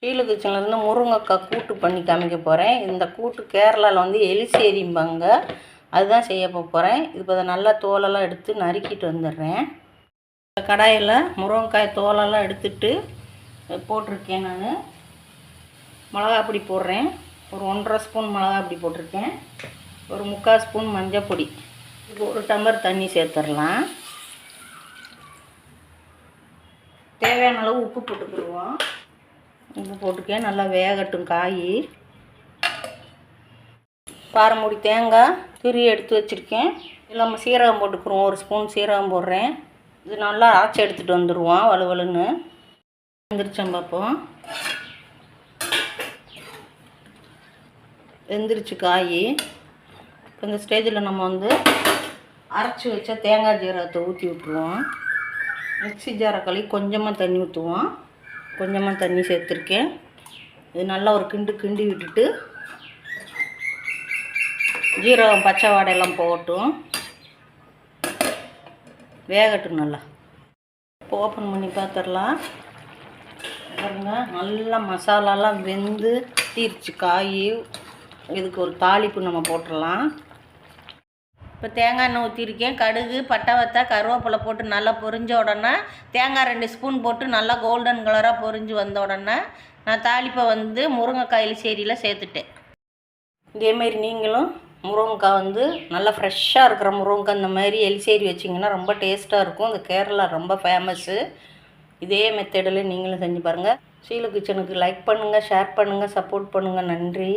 ஷீலு கிச்சன்லேருந்து முருங்கைக்காய் கூட்டு பண்ணி காமிக்க போகிறேன். இந்த கூட்டு கேரளாவில் வந்து எலிசேரிம்பாங்க. அதுதான் செய்ய போகிறேன். இப்போ அதை நல்லா தோலெல்லாம் எடுத்து நறுக்கிட்டு வந்துடுறேன். கடாயில் முருங்கைக்காய் தோலெல்லாம் எடுத்துட்டு போட்டிருக்கேன். நான் மிளகாப்பொடி போடுறேன். ஒரு 1½ ஸ்பூன் மிளகாப்பொடி போட்டிருக்கேன். ஒரு 3/4 ஸ்பூன் மஞ்சள் பொடி. இப்போ ஒரு டம்ளர் தண்ணி சேர்த்துடலாம். தேவையான அளவு உப்பு போட்டுக்கிடுவோம். உப்பு போட்டுக்கேன். நல்லா வேகட்டும் காய். பாரமூடி தேங்காய் துரி எடுத்து வச்சுருக்கேன். இதில் நம்ம சீரகம் போட்டுக்கிறோம். 1 ஸ்பூன் சீரகம் போடுறேன். இது நல்லா அரைச்சி எடுத்துகிட்டு வந்துடுவோம். வலுவலுன்னு வெந்துருச்சோம் பார்ப்போம். வெந்துருச்சு காய். இப்போ இந்த ஸ்டேஜில் நம்ம வந்து அரைச்சி வச்ச தேங்காய் ஜீரகத்தை ஊற்றி விட்டுருவோம். மிக்ஸி ஜாரை கழுவி கொஞ்சமாக தண்ணி ஊற்றுவோம். கொஞ்சமாக தண்ணி சேர்த்துருக்கேன். இது நல்லா ஒரு கிண்டி விட்டுட்டு ஜீரகம் பச்சை வாடையெல்லாம் போகட்டும், வேகட்டும். நல்லா இப்போ ஓப்பன் பண்ணி பார்த்துடலாம். பாருங்க, நல்லா மசாலாலாம் வெந்து தீர்ச்சி காய். இதுக்கு ஒரு தாளிப்பு நம்ம போட்டுடலாம். இப்போ தேங்காய் எண்ணெய் ஊற்றிருக்கேன். கடுகு, பட்டை வத்தா, கருவேப்பிலை போட்டு நல்லா பொரிஞ்ச உடனே தேங்காய் 2 ஸ்பூன் போட்டு நல்லா கோல்டன் கலராக பொரிஞ்சு வந்த உடனே நான் தாளிப்பை வந்து முருங்கைக்காய் எலிசேரியில் சேர்த்துட்டேன். இதேமாரி நீங்களும் முருங்கைக்காய் வந்து நல்லா ஃப்ரெஷ்ஷாக இருக்கிற முருங்கைக்காய் இந்த மாதிரி எலிசேரி வச்சிங்கன்னா ரொம்ப டேஸ்ட்டாக இருக்கும். இந்த கேரளா ரொம்ப ஃபேமஸ்ஸு. இதே மெத்தடில் நீங்களும் செஞ்சு பாருங்கள். ஷீலு கிச்சனுக்கு லைக் பண்ணுங்கள், ஷேர் பண்ணுங்கள், சப்போர்ட் பண்ணுங்கள். நன்றி.